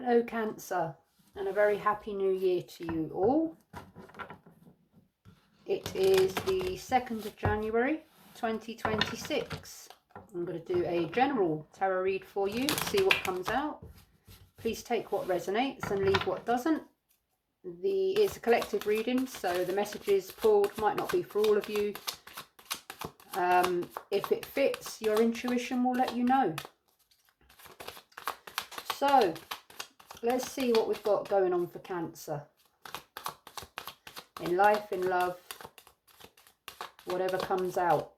Hello Cancer, and a very happy new year to you all. It is the 2nd of January 2026. I'm going to do a general tarot read for you, see what comes out. Please take what resonates and leave what doesn't. It's a collective reading, so the messages pulled might not be for all of you. If it fits, your intuition will let you know. So, let's see what we've got going on for Cancer. In life, in love, whatever comes out,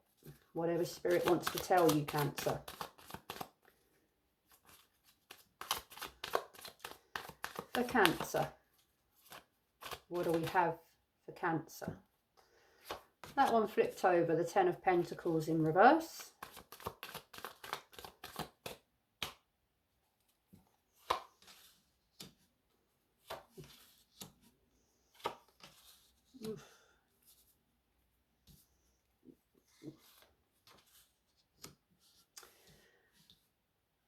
whatever Spirit wants to tell you, Cancer. For Cancer, what do we have for Cancer? That one flipped over, the Ten of Pentacles in reverse.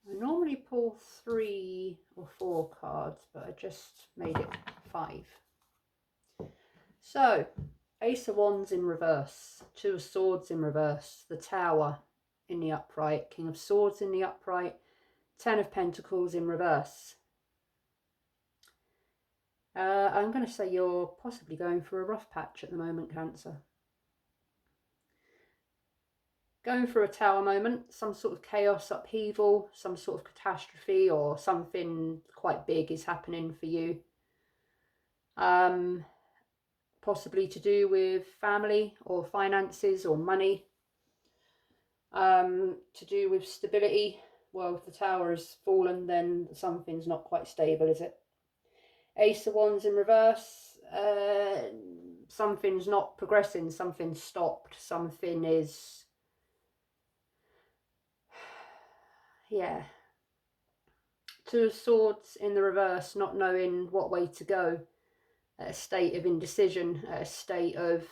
I normally pull 3 or 4 cards, but I just made it 5. So, Ace of Wands in reverse, 2 of Swords in reverse, the Tower in the upright, King of Swords in the upright, 10 of Pentacles in reverse. I'm going to say you're possibly going through a rough patch at the moment, Cancer. Going through a tower moment, some sort of chaos, upheaval, some sort of catastrophe, or something quite big is happening for you. Possibly to do with family or finances or money. To do with stability. Well, if the tower has fallen, then something's not quite stable, is it? Ace of Wands in reverse. Something's not progressing, something's stopped, something is... yeah. 2 of Swords in the reverse, not knowing what way to go. A state of indecision, a state of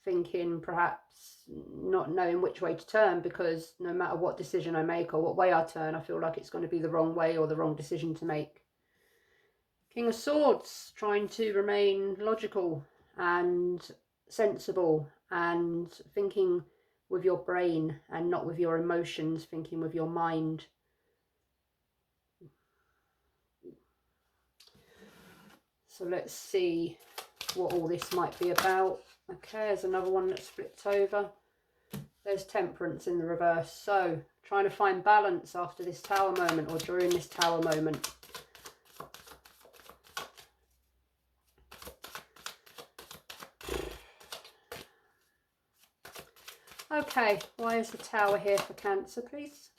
thinking, perhaps not knowing which way to turn, because no matter what decision I make or what way I turn, I feel like it's going to be the wrong way or the wrong decision to make. King of Swords, trying to remain logical and sensible and thinking with your brain and not with your emotions, thinking with your mind. So let's see what all this might be about. Okay, there's another one that's flipped over. There's Temperance in the reverse. So, trying to find balance after this tower moment or during this tower moment. Okay, why is the tower here for Cancer, please?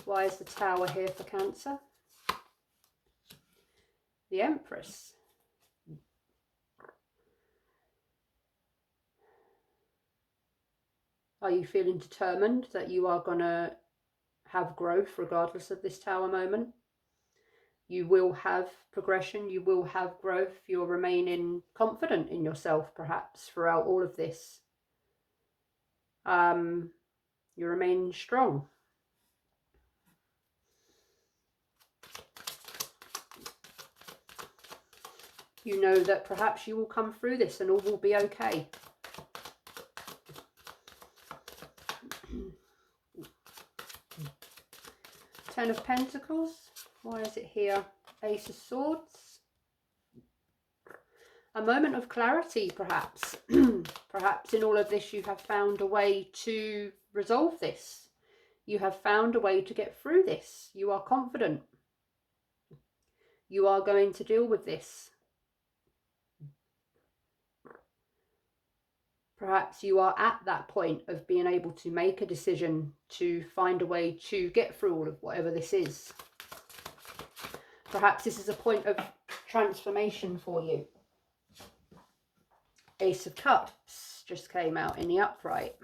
Why is the tower here for Cancer? The Empress. Are you feeling determined that you are going to have growth regardless of this tower moment? You will have progression, you will have growth, you're remaining confident in yourself perhaps throughout all of this. You remain strong. You know that perhaps you will come through this and all will be okay. Ten of Pentacles. Why is it here? Ace of Swords. A moment of clarity, perhaps. Perhaps in all of this you have found a way to resolve this. You have found a way to get through this. You are confident. You are going to deal with this. Perhaps you are at that point of being able to make a decision to find a way to get through all of whatever this is. Perhaps this is a point of transformation for you. Ace of Cups just came out in the upright.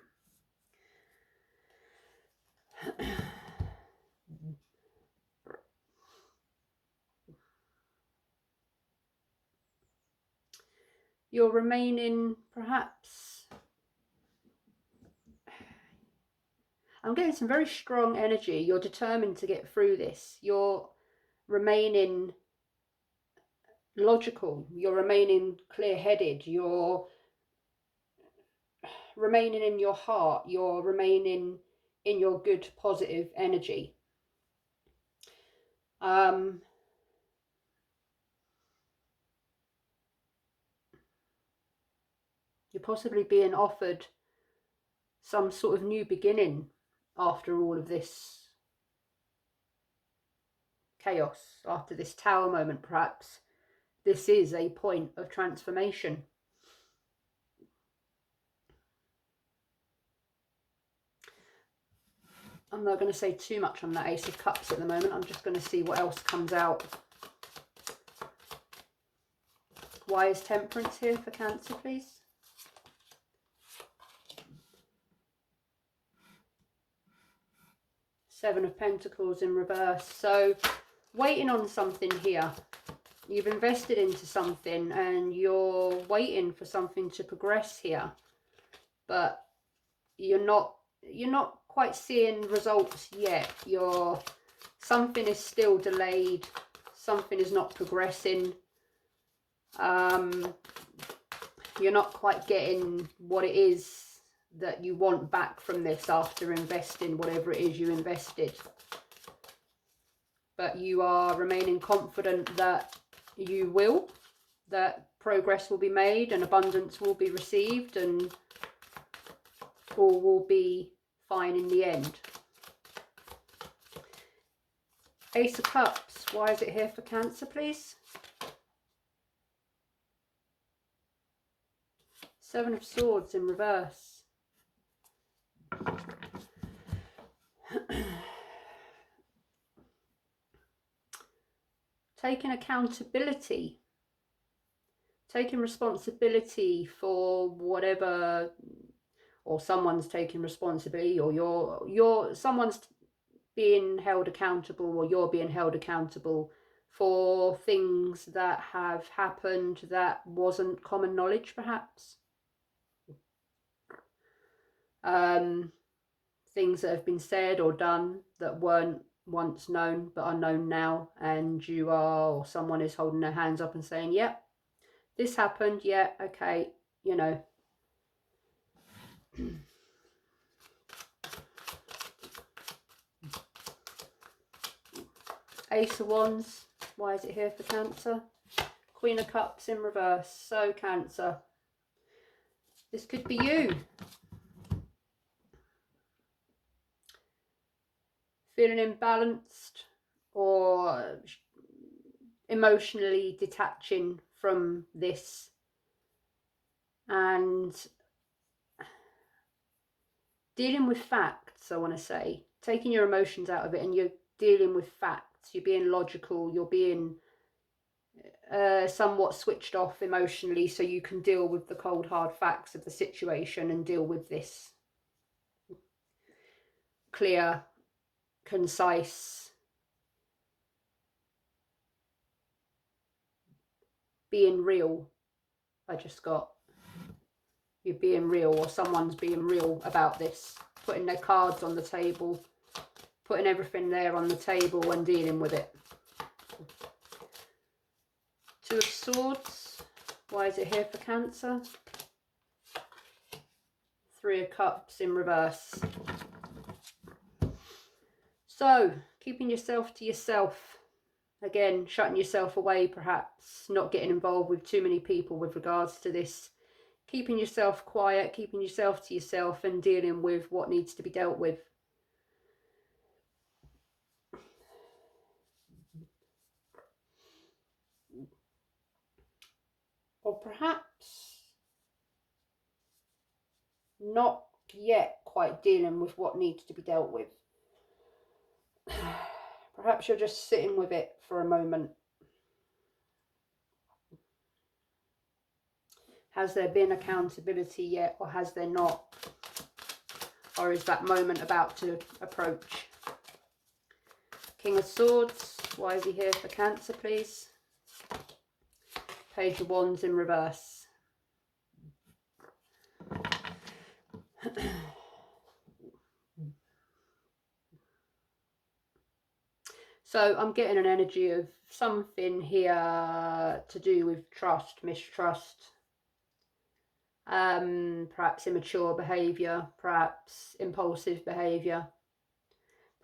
You're remaining perhaps... I'm getting some very strong energy. You're determined to get through this. You're remaining logical, you're remaining clear-headed, you're remaining in your heart, you're remaining in your good positive energy. You're possibly being offered some sort of new beginning after all of this chaos, after this tower moment. Perhaps this is a point of transformation. I'm not going to say too much on that Ace of Cups at the moment. I'm just going to see what else comes out. Why is Temperance here for Cancer, please? Seven of Pentacles in reverse. So, waiting on something here. You've invested into something and you're waiting for something to progress here. But you're not quite seeing results yet. Something is still delayed. Something is not progressing. You're not quite getting what it is that you want back from this after investing whatever it is you invested. But you are remaining confident that you will, that progress will be made and abundance will be received and all will be fine in the end. Ace of Cups, why is it here for Cancer, please? Seven of Swords in reverse. Taking accountability, taking responsibility for whatever, or someone's taking responsibility, or someone's being held accountable, or you're being held accountable for things that have happened that wasn't common knowledge, perhaps. Things that have been said or done that weren't once known but are known now, and you are, or someone is holding their hands up and saying, yep, this happened, yeah, okay, you know. Ace of Wands, why is it here for Cancer? Queen of Cups in reverse. So Cancer, this could be you. Feeling imbalanced or emotionally detaching from this and dealing with facts, I want to say. Taking your emotions out of it and you're dealing with facts. You're being logical. You're being somewhat switched off emotionally so you can deal with the cold hard facts of the situation and deal with this clear, concise, being real. I just got, you're being real, or someone's being real about this, putting their cards on the table, putting everything there on the table and dealing with it. Two of Swords, why is it here for Cancer? Three of Cups in reverse. So, keeping yourself to yourself. Again, shutting yourself away, perhaps, not getting involved with too many people with regards to this. Keeping yourself quiet, keeping yourself to yourself and dealing with what needs to be dealt with. Or perhaps not yet quite dealing with what needs to be dealt with. Perhaps you're just sitting with it for a moment. Has there been accountability yet, or has there not? Or is that moment about to approach? King of Swords, why is he here for Cancer, please? Page of Wands in reverse. So I'm getting an energy of something here to do with trust, mistrust, perhaps immature behaviour, perhaps impulsive behaviour,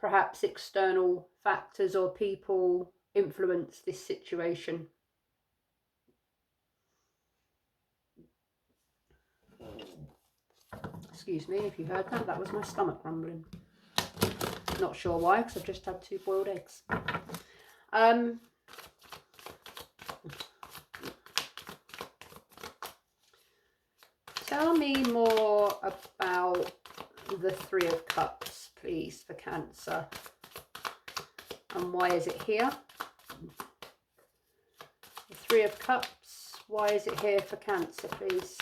perhaps external factors or people influence this situation. Excuse me if you heard that, that was my stomach rumbling. Not sure why, because I've just had 2 boiled eggs. Tell me more about the 3 of Cups, please, for Cancer. And why is it here? The 3 of Cups, why is it here for Cancer, please?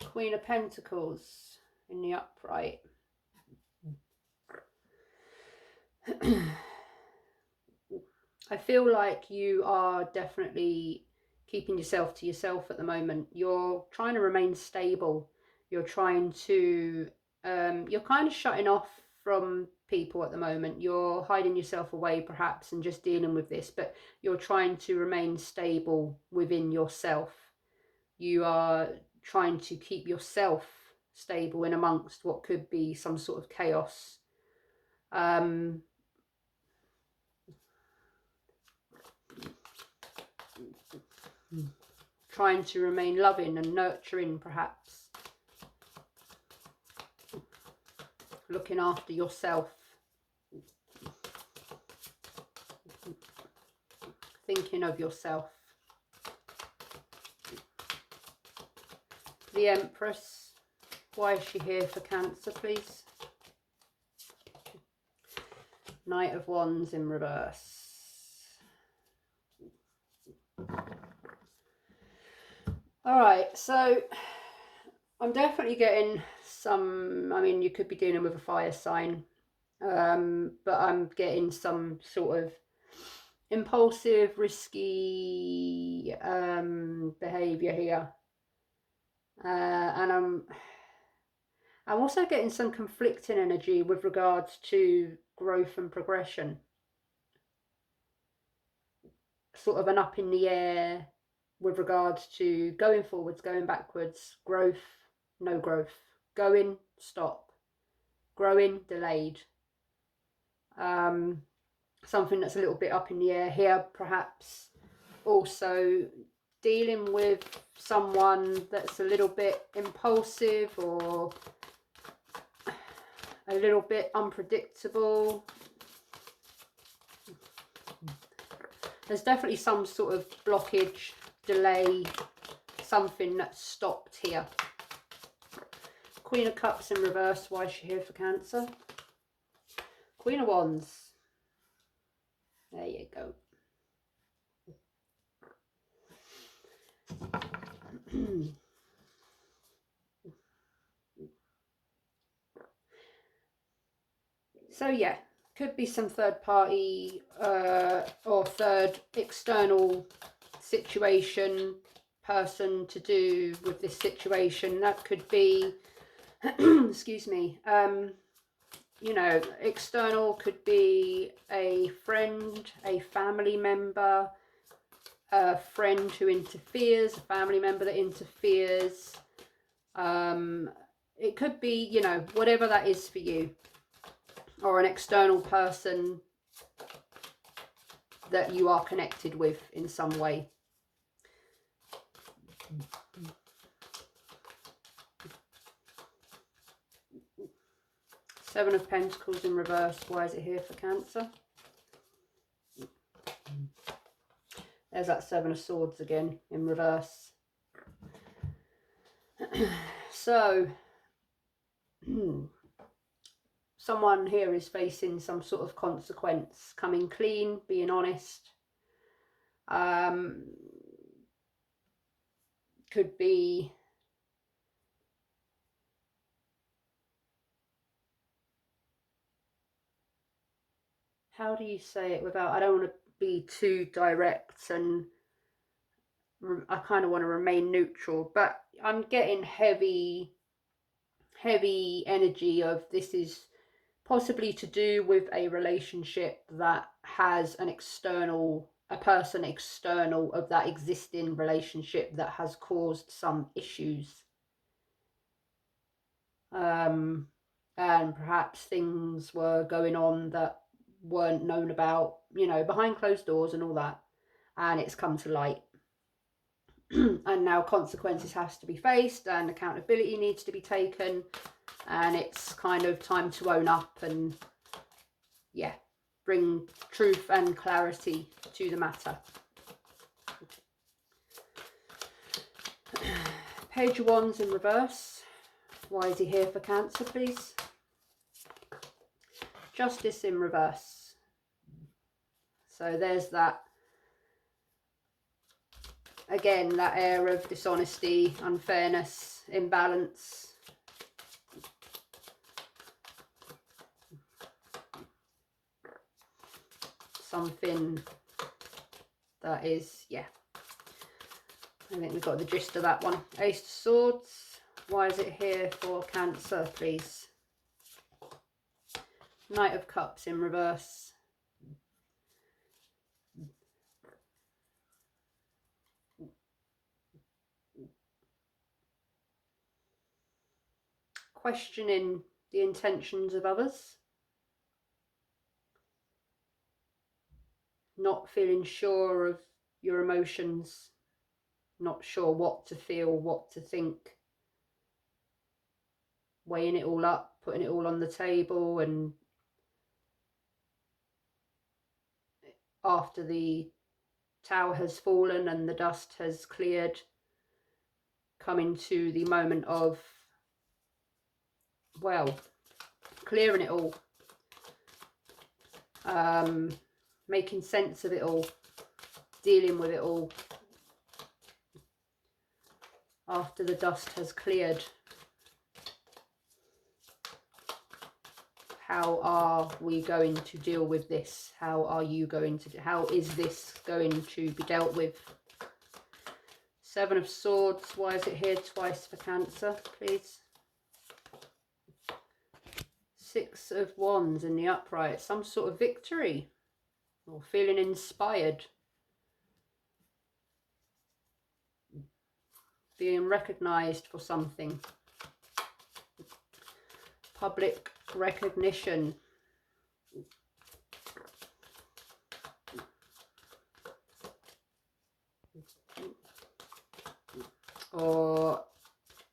Queen of Pentacles in the upright. I feel like you are definitely keeping yourself to yourself at the moment. You're trying to remain stable. You're trying to, you're kind of shutting off from people at the moment. You're hiding yourself away perhaps and just dealing with this, but you're trying to remain stable within yourself. You are trying to keep yourself stable in amongst what could be some sort of chaos. Trying to remain loving and nurturing, perhaps. Looking after yourself. Thinking of yourself. The Empress. Why is she here for Cancer, please? Knight of Wands in reverse. Alright, so I'm definitely getting some, I mean, you could be dealing with a fire sign, but I'm getting some sort of impulsive, risky behaviour here. And I'm also getting some conflicting energy with regards to growth and progression. Sort of an up in the air with regards to going forwards, going backwards, growth, no growth, going, stop, growing, delayed. Something that's a little bit up in the air here, perhaps. Also dealing with someone that's a little bit impulsive or a little bit unpredictable. There's definitely some sort of blockage, delay, something that's stopped here. Queen of Cups in reverse, why is she here for Cancer? Queen of Wands. There you go. So yeah, could be some third party or third external situation, person to do with this situation. That could be, excuse me, you know, external could be a friend, a family member, a friend who interferes, a family member that interferes. It could be, you know, whatever that is for you. Or an external person that you are connected with in some way. Seven of Pentacles in reverse. Why is it here for Cancer? There's that Seven of Swords again in reverse. So, someone here is facing some sort of consequence. Coming clean, being honest. Could be how do you say it without, I don't want to be too direct, and I kind of want to remain neutral, but I'm getting heavy energy of this is possibly to do with a relationship that has a person external of that existing relationship that has caused some issues. And perhaps things were going on that weren't known about, behind closed doors and all that, and it's come to light. And now consequences has to be faced and accountability needs to be taken, and it's kind of time to own up and bring truth and clarity to the matter. Page of Wands in reverse. Why is he here for Cancer, please? Justice in reverse. So there's that, again, that air of dishonesty, unfairness, imbalance. Something that is, I think we've got the gist of that one. Ace of Swords. Why is it here for Cancer, please? Knight of Cups in reverse. Questioning the intentions of others. Not feeling sure of your emotions. Not sure what to feel, what to think. Weighing it all up, putting it all on the table, and after the tower has fallen and the dust has cleared, coming to the moment of, well, clearing it all, making sense of it all, dealing with it all after the dust has cleared. How are we going to deal with this? How is this going to be dealt with? Seven of Swords. Why is it here twice for Cancer, please? Six of Wands in the upright. Some sort of victory or feeling inspired. Being recognised for something. Public recognition. Or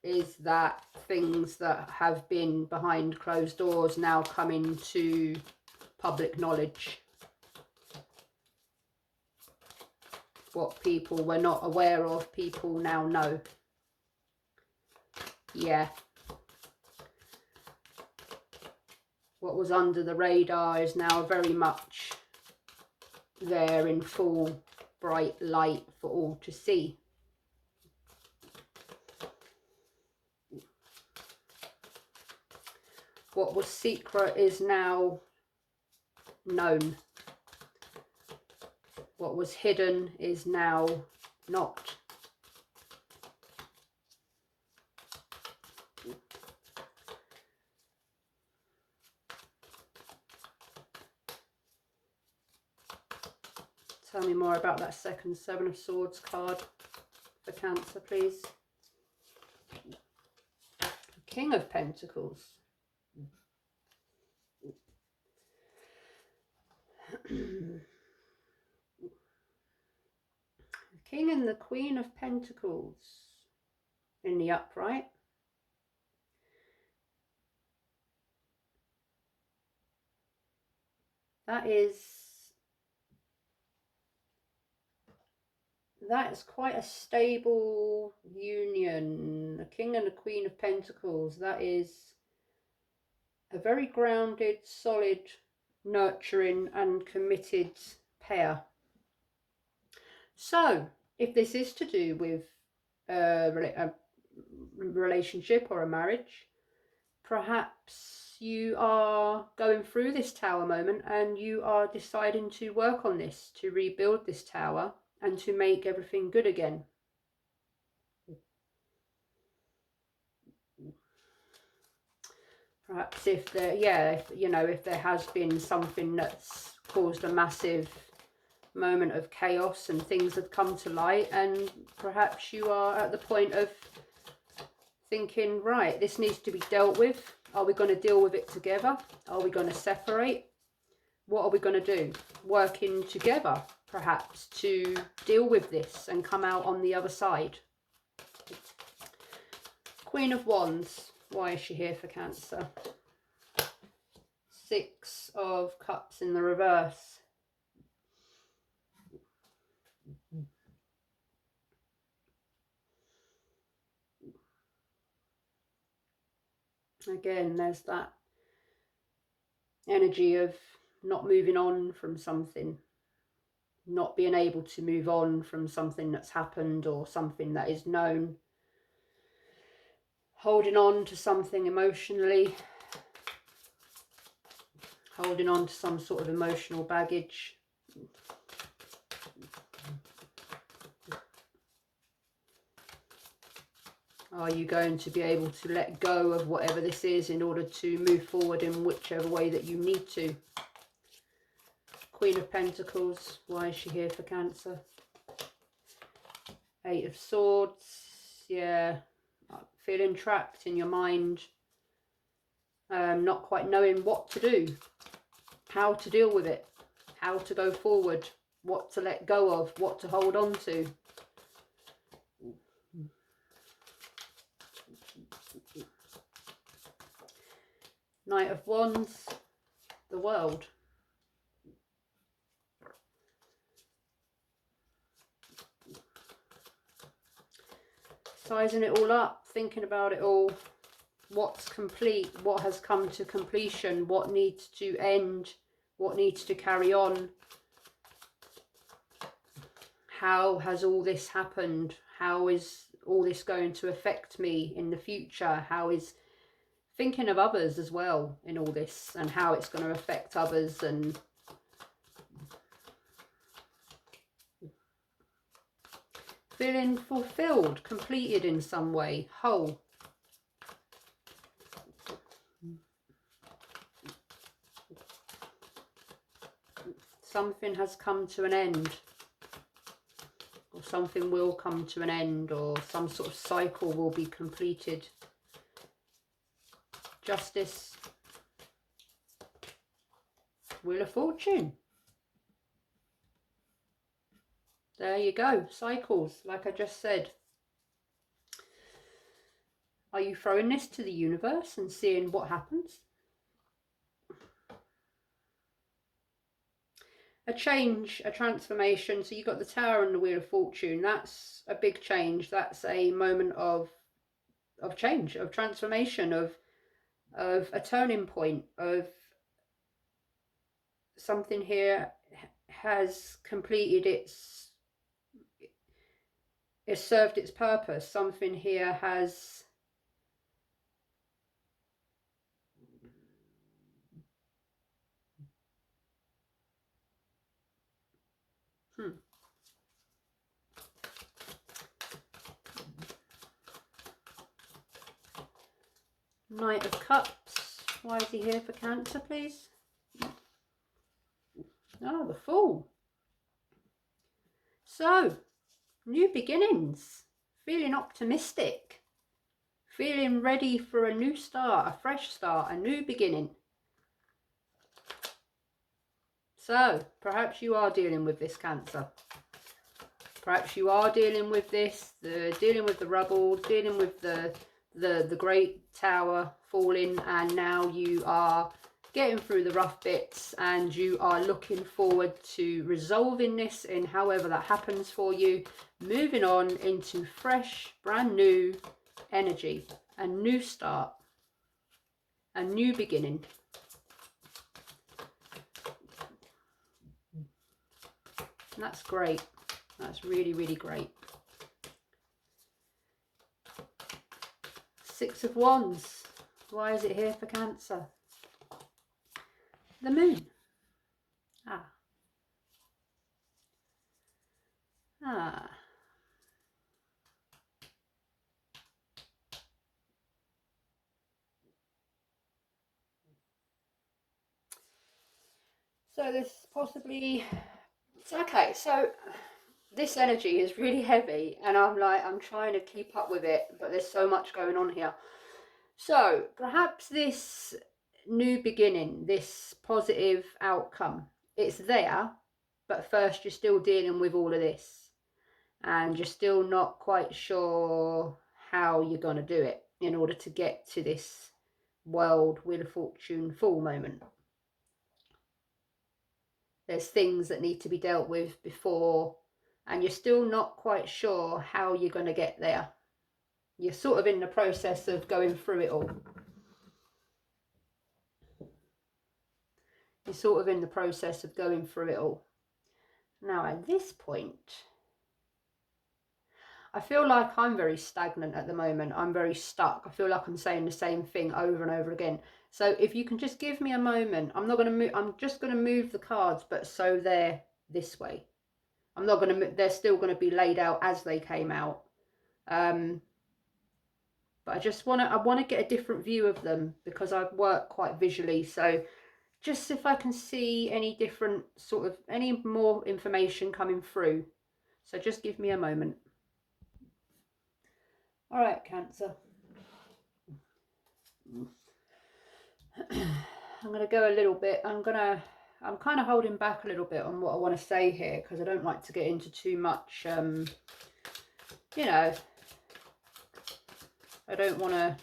is that things that have been behind closed doors now coming to public knowledge? What people were not aware of, people now know. Yeah. What was under the radar is now very much there in full bright light for all to see. What was secret is now known. What was hidden is now not. Tell me more about that second Seven of Swords card for Cancer, please. King of Pentacles. King and the Queen of Pentacles in the upright. That is quite a stable union. The King and the Queen of Pentacles. That is a very grounded, solid, nurturing and committed pair. So, if this is to do with a relationship or a marriage, perhaps you are going through this tower moment and you are deciding to work on this, to rebuild this tower and to make everything good again. Perhaps if there, yeah, if, you know, if there has been something that's caused a massive moment of chaos and things have come to light, and perhaps you are at the point of thinking, right, this needs to be dealt with. Are we going to deal with it together? Are we going to separate? What are we going to do? Working together, perhaps, to deal with this and come out on the other side. Queen of Wands. Why is she here for Cancer? Six of Cups in the reverse. Again, there's that energy of not moving on from something, not being able to move on from something that's happened or something that is known, holding on to something emotionally, holding on to some sort of emotional baggage. Are you going to be able to let go of whatever this is in order to move forward in whichever way that you need to? Queen of Pentacles. Why is she here for Cancer? Eight of Swords. Yeah, feeling trapped in your mind, not quite knowing what to do, how to deal with it, how to go forward, what to let go of, what to hold on to. Knight of Wands, the World. Sizing it all up, thinking about it all. What's complete, what has come to completion, what needs to end, what needs to carry on. How has all this happened? How is all this going to affect me in the future? How is thinking of others as well in all this, and how it's going to affect others, and feeling fulfilled, completed in some way, whole. Something has come to an end, or something will come to an end, or some sort of cycle will be completed. Justice. Wheel of Fortune. There you go. Cycles, like I just said. Are you throwing this to the universe and seeing what happens? A change, a transformation. So you've got the Tower and the Wheel of Fortune. That's a big change. That's a moment of change, of transformation, of a turning point, of something here has completed it's served its purpose. Something here has Knight of Cups. Why is he here for Cancer, please? Oh, the Fool. So, new beginnings. Feeling optimistic. Feeling ready for a new start, a fresh start, a new beginning. So, perhaps you are dealing with this, Cancer. Perhaps you are dealing with this, dealing with the rubble, dealing with the great tower falling, and now you are getting through the rough bits and you are looking forward to resolving this in however that happens for you, moving on into fresh, brand new energy, a new start, a new beginning. And that's great. That's really, really great. Six of Wands. Why is it here for Cancer? The Moon. Ah. So there's possibly, okay, so this energy is really heavy and I'm trying to keep up with it, but there's so much going on here. So perhaps this new beginning, this positive outcome, it's there, but first you're still dealing with all of this and you're still not quite sure how you're going to do it in order to get to this world Wheel of Fortune full moment. There's things that need to be dealt with before, and you're still not quite sure how you're going to get there. You're sort of in the process of going through it all. You're sort of in the process of going through it all. Now at this point, I feel like I'm very stagnant at the moment. I'm very stuck. I feel like I'm saying the same thing over and over again. So if you can just give me a moment, I'm not going to move. I'm just going to move the cards, but so they're this way. I'm not going to. They're still going to be laid out as they came out. But I just want to. I want to get a different view of them because I work quite visually. So just if I can see any different sort of any more information coming through. So just give me a moment. All right, Cancer. I'm going to go a little bit. I'm kind of holding back a little bit on what I want to say here because I don't like to get into too much, you know, I don't want to.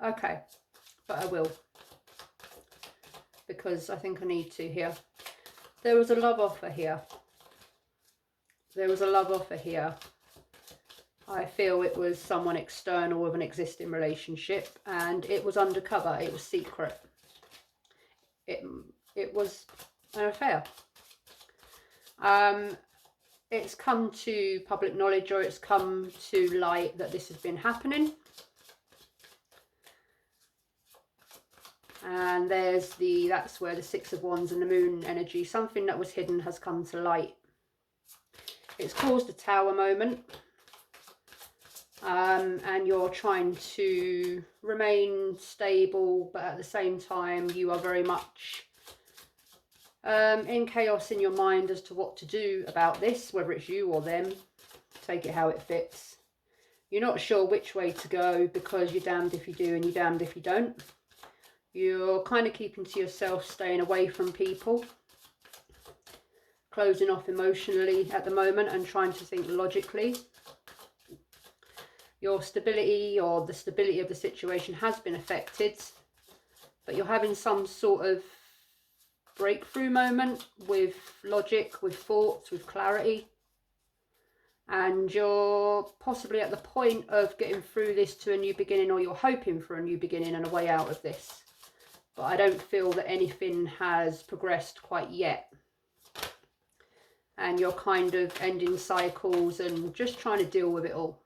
Okay, but I will because I think I need to here. There was a love offer here. There was a love offer here. I feel it was someone external with an existing relationship and it was undercover, it was secret. It was an affair. It's come to public knowledge or it's come to light that this has been happening. And that's where the Six of Wands and the Moon energy, something that was hidden has come to light. It's caused a Tower moment. And you're trying to remain stable, but at the same time you are very much in chaos in your mind as to what to do about this, whether it's you or them. Take it how it fits. You're not sure which way to go because you're damned if you do and you're damned if you don't. You're kind of keeping to yourself, staying away from people, closing off emotionally at the moment and trying to think logically. Your stability or the stability of the situation has been affected, but you're having some sort of breakthrough moment with logic, with thoughts, with clarity. And you're possibly at the point of getting through this to a new beginning, or you're hoping for a new beginning and a way out of this. But I don't feel that anything has progressed quite yet. And you're kind of ending cycles and just trying to deal with it all.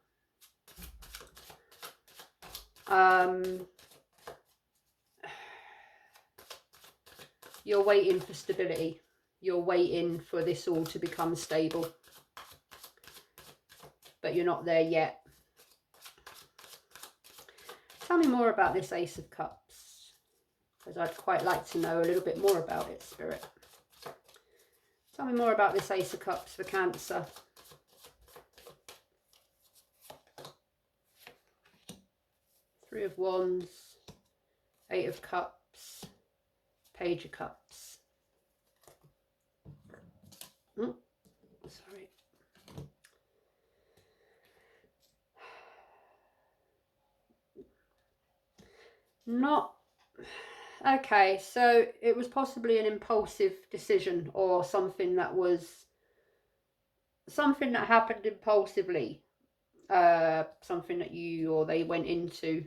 You're waiting for stability. You're waiting for this all to become stable. But you're not there yet. Tell me more about this Ace of Cups, because I'd quite like to know a little bit more about it, Spirit. Tell me more about this Ace of Cups for Cancer. Three of Wands, Eight of Cups, Page of Cups. Sorry. Not okay, so it was possibly an impulsive decision or something that happened impulsively, something that you or they went into,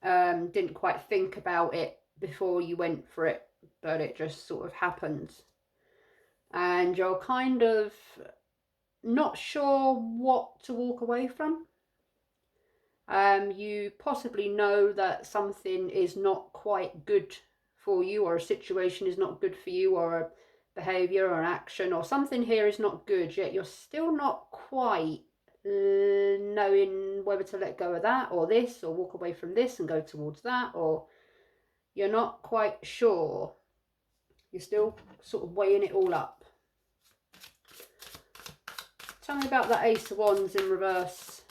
didn't quite think about it before you went for it, but it just sort of happened, and you're kind of not sure what to walk away from. You possibly know that something is not quite good for you, or a situation is not good for you, or a behaviour or an action or something here is not good, yet you're still not quite knowing whether to let go of that or this, or walk away from this and go towards that, or you're not quite sure. You're still sort of weighing it all up. Tell me about that Ace of Wands in reverse.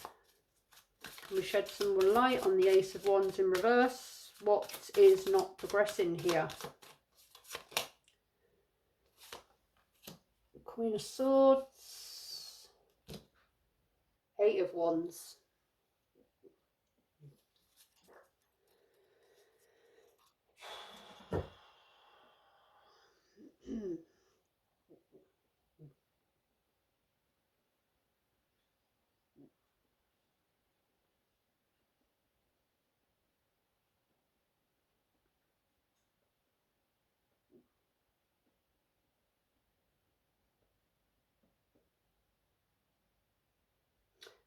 Can we shed some more light on the Ace of Wands in reverse? What is not progressing here? Queen of Swords. Eight of Wands.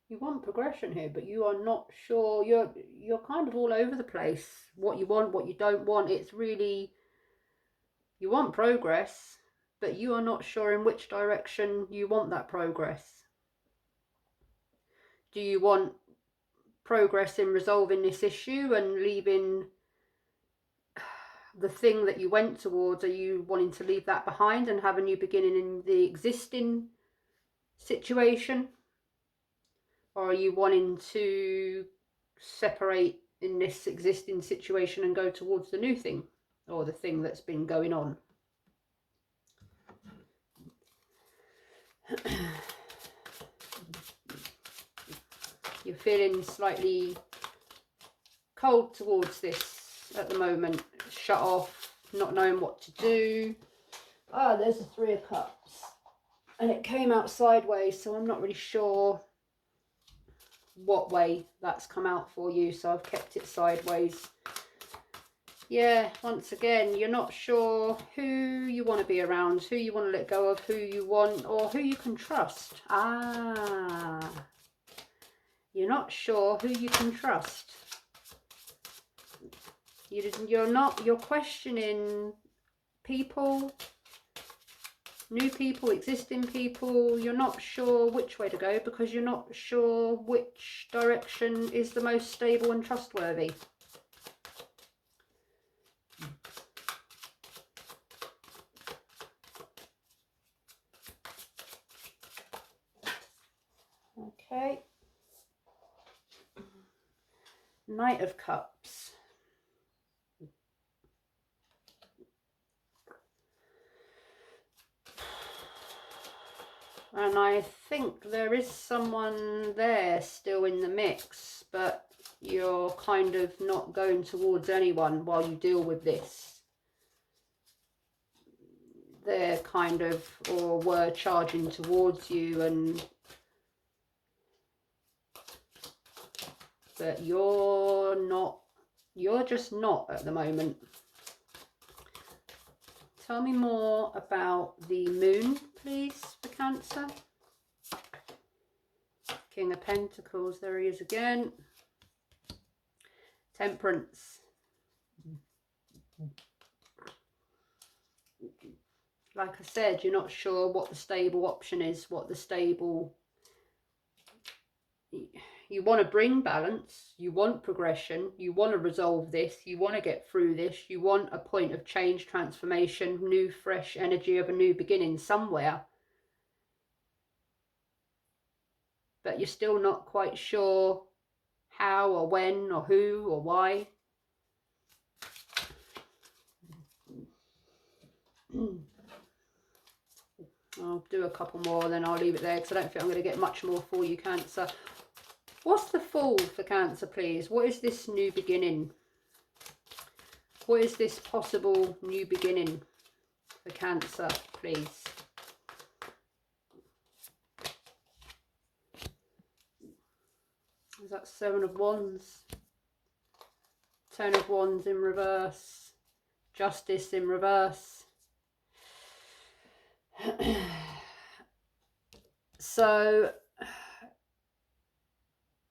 You want progression here, but you are not sure. You're kind of all over the place. What you want, what you don't want. It's really, you want progress, but you are not sure in which direction you want that progress. Do you want progress in resolving this issue and leaving the thing that you went towards? Are you wanting to leave that behind and have a new beginning in the existing situation? Or are you wanting to separate in this existing situation and go towards the new thing, or the thing that's been going on? You're feeling slightly cold towards this at the moment, shut off, not knowing what to do. Ah, there's the Three of Cups, and it came out sideways, so I'm not really sure what way that's come out for you, so I've kept it sideways. Yeah, once again, you're not sure who you want to be around, who you want to let go of, who you want, or who you can trust. Ah, you're not sure who you can trust. You're questioning people, new people, existing people. You're not sure which way to go because you're not sure which direction is the most stable and trustworthy. Okay. Knight of Cups. And I think there is someone there still in the mix, but you're kind of not going towards anyone while you deal with this. They're kind of, or were charging towards you, and but you're not, you're just not at the moment. Tell me more about the moon, please, for Cancer. King of Pentacles, there he is again. Temperance. Like I said, you're not sure what the stable option is, what the stable... You want to bring balance, you want progression, you want to resolve this, you want to get through this, you want a point of change, transformation, new, fresh energy of a new beginning somewhere. But you're still not quite sure how or when or who or why. I'll do a couple more, then I'll leave it there because I don't think I'm going to get much more for you, Cancer. What's the Fool for Cancer, please? What is this new beginning? What is this possible new beginning for Cancer, please? Is that Seven of Wands? Ten of Wands in reverse. Justice in reverse. So...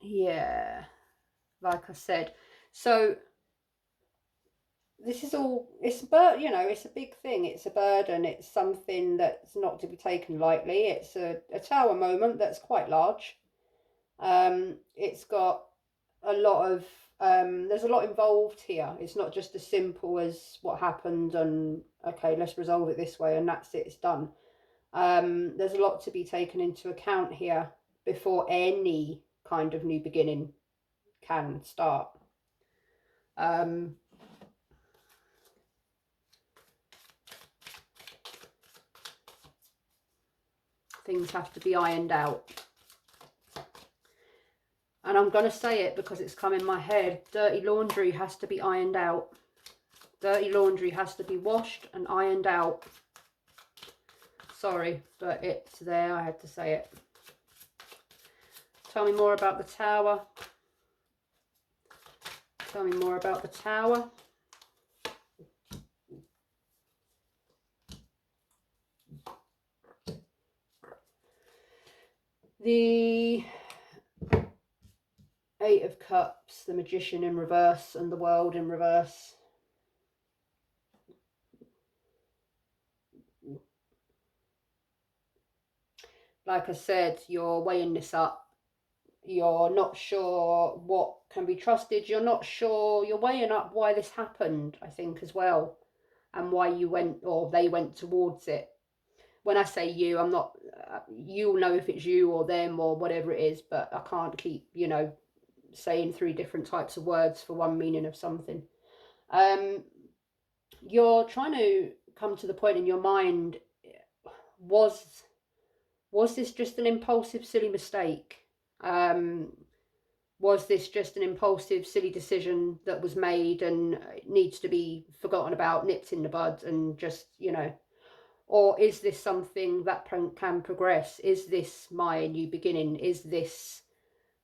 yeah, like I said, so this is all, it's you know, it's a big thing, it's a burden, it's something that's not to be taken lightly. It's a tower moment that's quite large, It's got a lot of, there's a lot involved here. It's not just as simple as what happened and, okay, let's resolve it this way and that's it, it's done. There's a lot to be taken into account here before any kind of new beginning can start. Things have to be ironed out. And I'm going to say it because it's come in my head. Dirty laundry has to be ironed out. Dirty laundry has to be washed and ironed out. Sorry, but it's there. I had to say it. Tell me more about the Tower. Tell me more about the Tower. The Eight of Cups, the Magician in reverse, and the World in reverse. Like I said, you're weighing this up. You're not sure what can be trusted. You're not sure. You're weighing up why this happened, I think, as well. And why you went, or they went towards it. When I say you, I'm not, you'll know if it's you or them or whatever it is, but I can't keep, you know, saying 3 different types of words for one meaning of something. You're trying to come to the point in your mind, was this just an impulsive, silly mistake? Was this just an impulsive, silly decision that was made and needs to be forgotten about, nipped in the bud, and just, you know, or is this something that can progress? Is this my new beginning? Is this,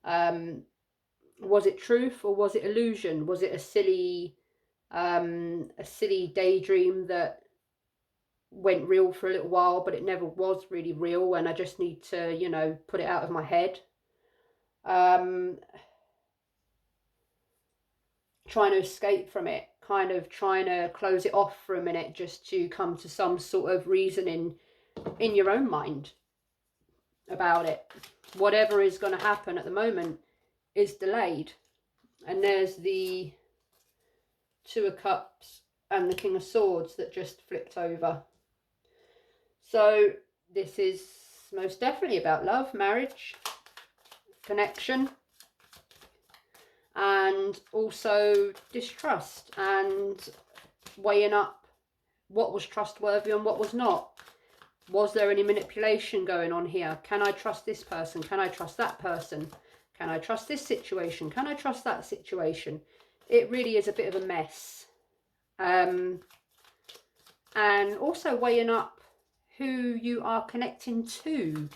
was it truth or was it illusion? Was it a silly daydream that went real for a little while, but it never was really real, and I just need to, you know, put it out of my head? Trying to escape from it, kind of trying to close it off for a minute, just to come to some sort of reasoning in your own mind about it. Whatever is going to happen at the moment is delayed. And there's the Two of Cups and the King of Swords that just flipped over. So this is most definitely about love, marriage, connection, and also distrust, and weighing up what was trustworthy and what was not. Was there any manipulation going on here? Can I trust this person? Can I trust that person? Can I trust this situation? Can I trust that situation? It really is a bit of a mess. And also weighing up who you are connecting to,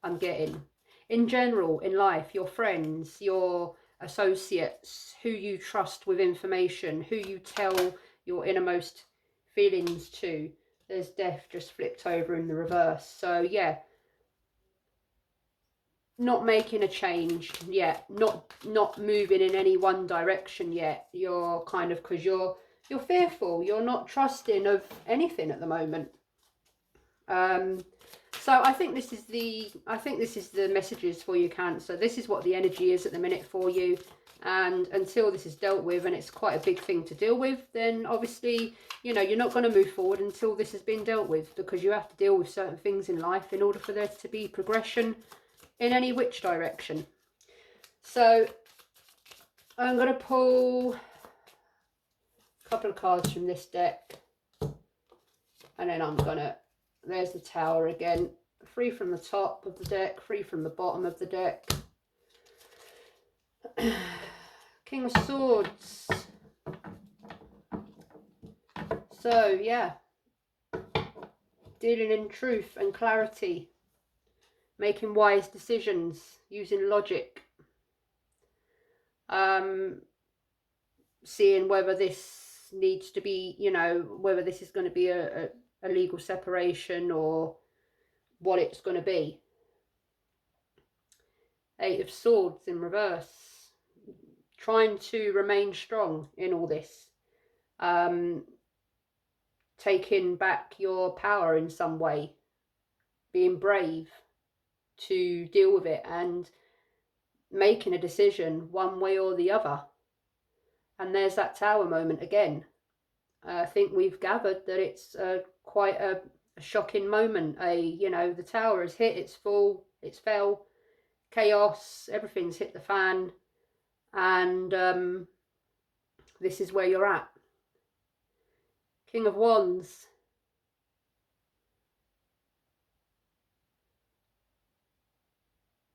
I'm getting. In general, in life, your friends, your associates, who you trust with information, who you tell your innermost feelings to. There's Death just flipped over in the reverse. So yeah, not making a change yet, not moving in any one direction yet. You're kind of, because you're fearful, you're not trusting of anything at the moment. So I think this is the messages for you, Cancer. This is what the energy is at the minute for you. And until this is dealt with, and it's quite a big thing to deal with, then obviously, you know, you're not going to move forward until this has been dealt with, because you have to deal with certain things in life in order for there to be progression in any which direction. So I'm going to pull a couple of cards from this deck, and then I'm going to, there's the Tower again, 3 from the top of the deck, 3 from the bottom of the deck. King of Swords. So yeah, dealing in truth and clarity, making wise decisions, using logic, seeing whether this needs to be, you know, whether this is going to be a legal separation or what it's going to be. 8 of Swords in reverse, trying to remain strong in all this, taking back your power in some way, being brave to deal with it, and making a decision one way or the other. And there's that Tower moment again. I think we've gathered that it's quite a shocking moment. The Tower has hit, it's full, it's fell, chaos, everything's hit the fan, and this is where you're at. King of Wands.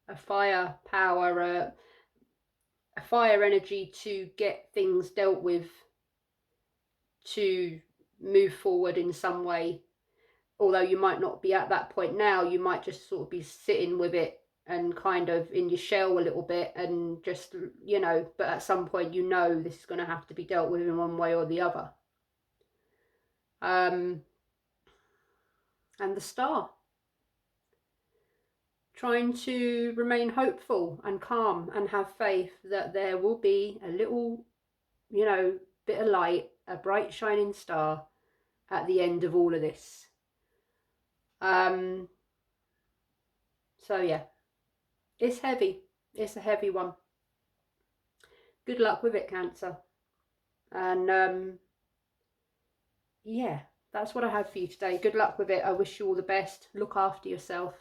A fire power, a fire energy to get things dealt with, to move forward in some way. Although you might not be at that point now, you might just sort of be sitting with it and kind of in your shell a little bit, and just, but at some point this is going to have to be dealt with in one way or the other. And the Star. Trying to remain hopeful and calm and have faith that there will be a little, bit of light, a bright shining star at the end of all of this. So yeah, it's heavy. It's a heavy one. Good luck with it, Cancer. And yeah, that's what I have for you today. Good luck with it. I wish you all the best. Look after yourself.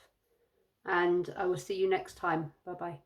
And I will see you next time. Bye-bye.